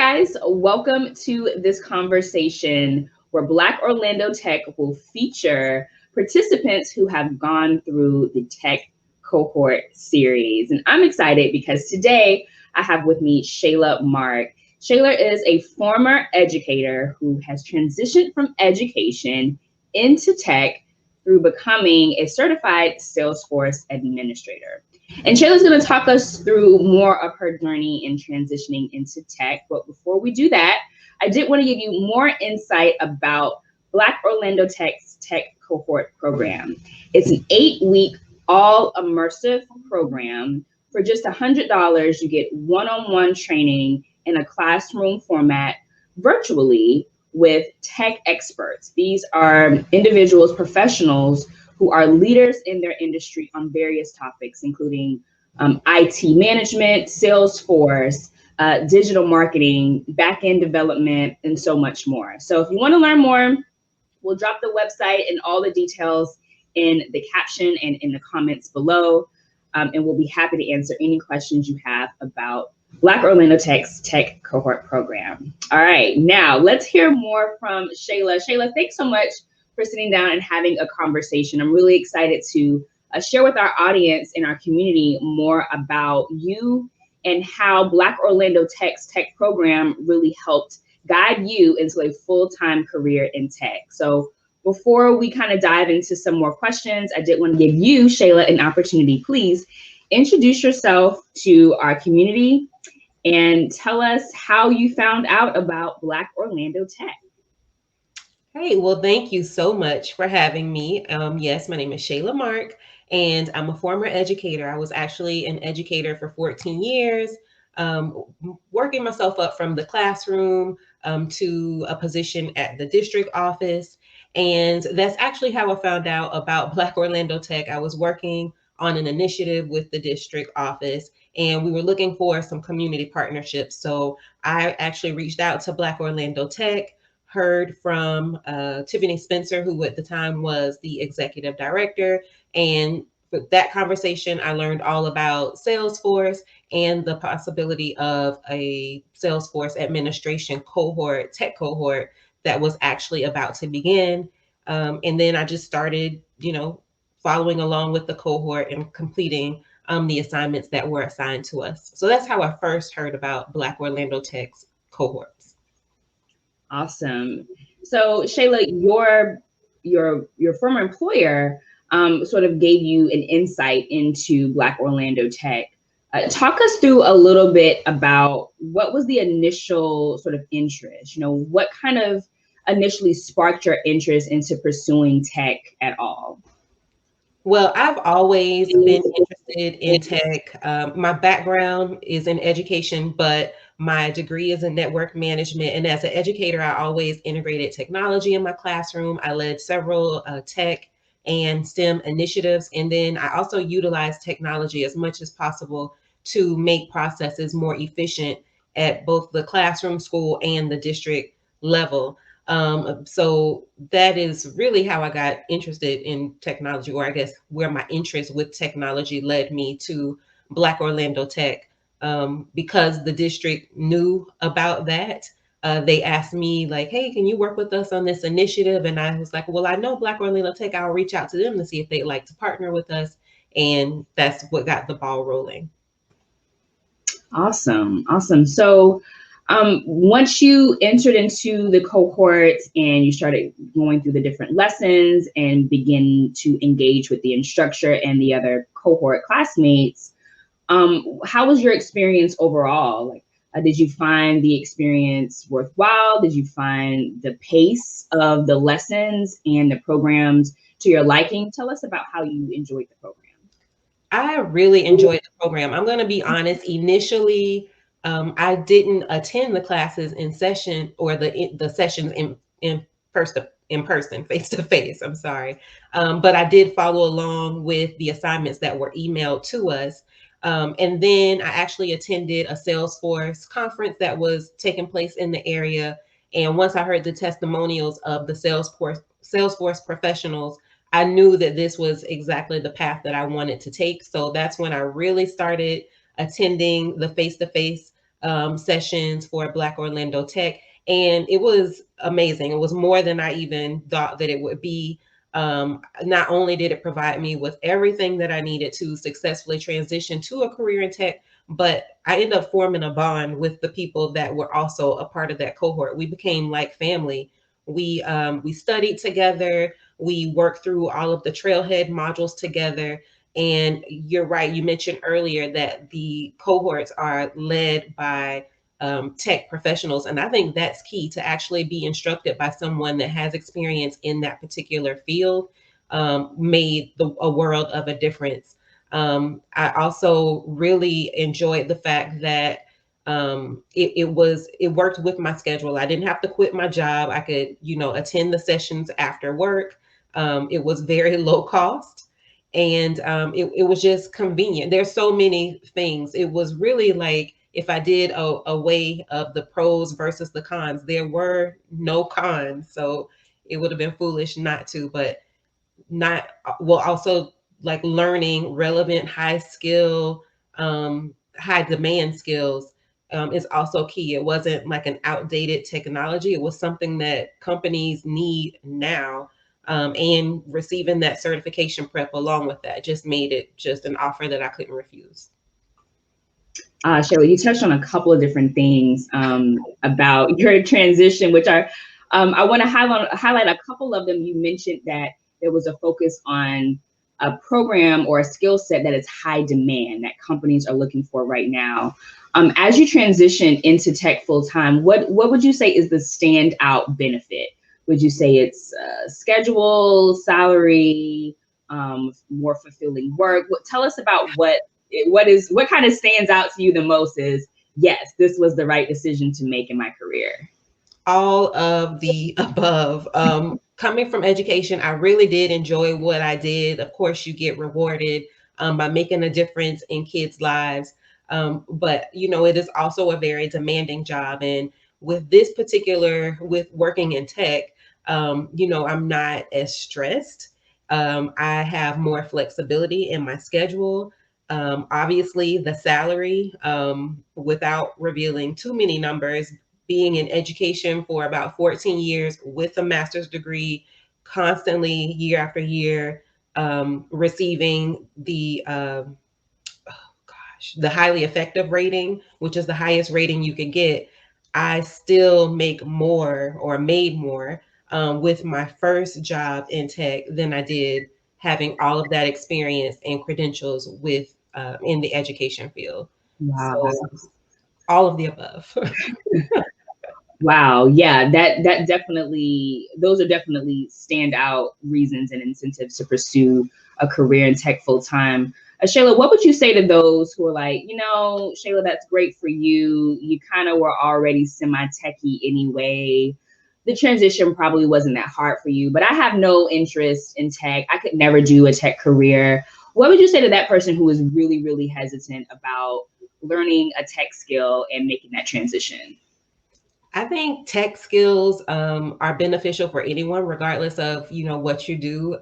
guys, welcome to this conversation where Black Orlando Tech will feature participants who have gone through the Tech Cohort series. And I'm excited because today I have with me Shayla Mark. Shayla is a former educator who has transitioned from education into tech through becoming a certified Salesforce administrator. And Shayla's going to talk us through more of her journey in transitioning into tech. But before we do that, I did want to give you more insight about Black Orlando Tech's Tech Cohort program. It's an 8-week, all immersive program. For just $100, you get one-on-one training in a classroom format virtually with tech experts. These are individuals, professionals who are leaders in their industry on various topics, including IT management, Salesforce, digital marketing, back-end development, and so much more. So if you want to learn more, we'll drop the website and all the details in the caption and in the comments below. And we'll be happy to answer any questions you have about Black Orlando Tech's Tech Cohort program. All right, now let's hear more from Shayla. Shayla, thanks so much for sitting down and having a conversation. I'm really excited to share with our audience and our community more about you and how Black Orlando Tech's tech program really helped guide you into a full-time career in tech. So before we kind of dive into some more questions, I did want to give you, Shayla, an opportunity. Please introduce yourself to our community and tell us how you found out about Black Orlando Tech. Hey, well, thank you so much for having me. Yes, my name is Shayla Mark, and I'm a former educator. I was actually an educator for 14 years, working myself up from the classroom to a position at the district office. And that's actually how I found out about Black Orlando Tech. I was working on an initiative with the district office, and we were looking for some community partnerships. So I actually reached out to Black Orlando Tech, heard from Tiffany Spencer, who at the time was the executive director. And with that conversation, I learned all about Salesforce and the possibility of a Salesforce administration cohort, tech cohort, that was actually about to begin. And then I just started, following along with the cohort and completing the assignments that were assigned to us. So that's how I first heard about Black Orlando Tech's cohorts. Awesome. So Shayla, your former employer sort of gave you an insight into Black Orlando Tech. Talk us through a little bit about what was the initial sort of interest. What kind of initially sparked your interest into pursuing tech at all? Well, I've always been interested in tech. My background is in education, but my degree is in network management. And as an educator, I always integrated technology in my classroom. I led several tech and STEM initiatives. And then I also utilized technology as much as possible to make processes more efficient at both the classroom, school, and the district level. So that is really how I got interested in technology, or I guess where my interest with technology led me to Black Orlando Tech. Because the district knew about that, they asked me like, hey, can you work with us on this initiative? And I was like, well, I know Black Orlando Tech. I'll reach out to them to see if they'd like to partner with us. And that's what got the ball rolling. Awesome. So once you entered into the cohort and you started going through the different lessons and begin to engage with the instructor and the other cohort classmates, how was your experience overall? Like, did you find the experience worthwhile? Did you find the pace of the lessons and the programs to your liking? Tell us about how you enjoyed the program. I really enjoyed the program. I'm going to be honest. Initially, I didn't attend the classes in session, or the sessions in person, face to face. I'm sorry, but I did follow along with the assignments that were emailed to us. And then I actually attended a Salesforce conference that was taking place in the area. And once I heard the testimonials of the Salesforce professionals, I knew that this was exactly the path that I wanted to take. So that's when I really started attending the face-to-face sessions for Black Orlando Tech, and it was amazing. It was more than I even thought that it would be. Not only did it provide me with everything that I needed to successfully transition to a career in tech, but I ended up forming a bond with the people that were also a part of that cohort. We became like family. We studied together. We worked through all of the trailhead modules together. And you're right, you mentioned earlier that the cohorts are led by tech professionals. And I think that's key, to actually be instructed by someone that has experience in that particular field. Made a world of a difference. I also really enjoyed the fact that it worked with my schedule. I didn't have to quit my job. I could, attend the sessions after work. It was very low cost, and it was just convenient. There's so many things. It was really like, if I did a way of the pros versus the cons, there were no cons. So it would have been foolish not to, but not, well, also like learning relevant high skill, high demand skills is also key. It wasn't like an outdated technology. It was something that companies need now. And receiving that certification prep along with that just made it just an offer that I couldn't refuse. Shayla, you touched on a couple of different things about your transition, which are, I want to highlight a couple of them. You mentioned that there was a focus on a program or a skill set that is high demand that companies are looking for right now. As you transition into tech full time, what would you say is the standout benefit? Would you say it's schedule, salary, more fulfilling work? Tell us about what kind of stands out to you the most is, yes, this was the right decision to make in my career. All of the above. Coming from education, I really did enjoy what I did. Of course, you get rewarded by making a difference in kids' lives. But it is also a very demanding job. And with working in tech, I'm not as stressed. I have more flexibility in my schedule. Obviously, the salary, without revealing too many numbers, being in education for about 14 years with a master's degree, constantly year after year, receiving the highly effective rating, which is the highest rating you can get. I still make more, or made more, with my first job in tech than I did having all of that experience and credentials with in the education field. Wow. So all of the above. Wow. Yeah, that definitely, those are definitely standout reasons and incentives to pursue a career in tech full time. Shayla, what would you say to those who are like, Shayla, that's great for you. You kind of were already semi-techie anyway. The transition probably wasn't that hard for you, but I have no interest in tech. I could never do a tech career. What would you say to that person who is really, really hesitant about learning a tech skill and making that transition? I think tech skills are beneficial for anyone, regardless of what you do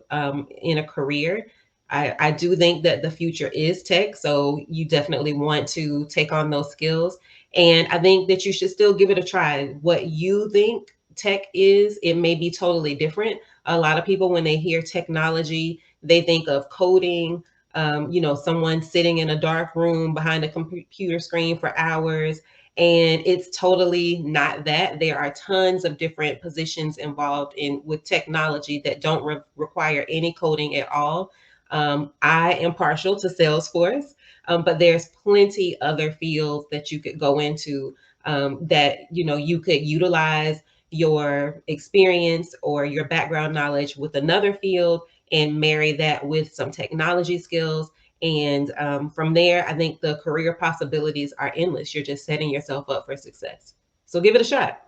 in a career. I do think that the future is tech, so you definitely want to take on those skills. And I think that you should still give it a try. What you think tech is, it may be totally different. A lot of people, when they hear technology, they think of coding. Someone sitting in a dark room behind a computer screen for hours, and it's totally not that. There are tons of different positions involved with technology that don't require any coding at all. I am partial to Salesforce, but there's plenty other fields that you could go into, that you could utilize your experience or your background knowledge with another field and marry that with some technology skills. And from there, I think the career possibilities are endless. You're just setting yourself up for success. So give it a shot.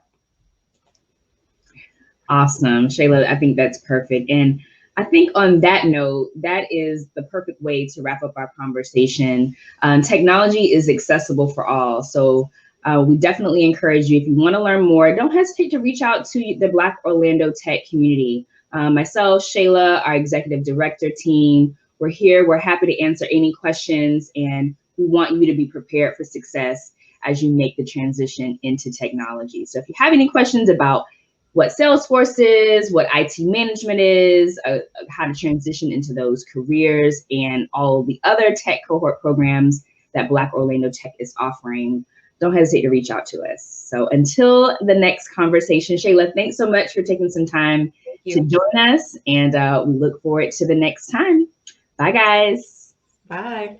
Awesome. Shayla, I think that's perfect. And I think on that note, that is the perfect way to wrap up our conversation. Technology is accessible for all. So we definitely encourage you, if you want to learn more, don't hesitate to reach out to the Black Orlando Tech community. Myself, Shayla, our executive director team, we're here. We're happy to answer any questions, and we want you to be prepared for success. as you make the transition into technology. So if you have any questions about what Salesforce is, what IT management is, how to transition into those careers, and all the other tech cohort programs that Black Orlando Tech is offering, don't hesitate to reach out to us. So until the next conversation, Shayla, thanks so much for taking some time to join us, and we look forward to the next time. Bye, guys. Bye.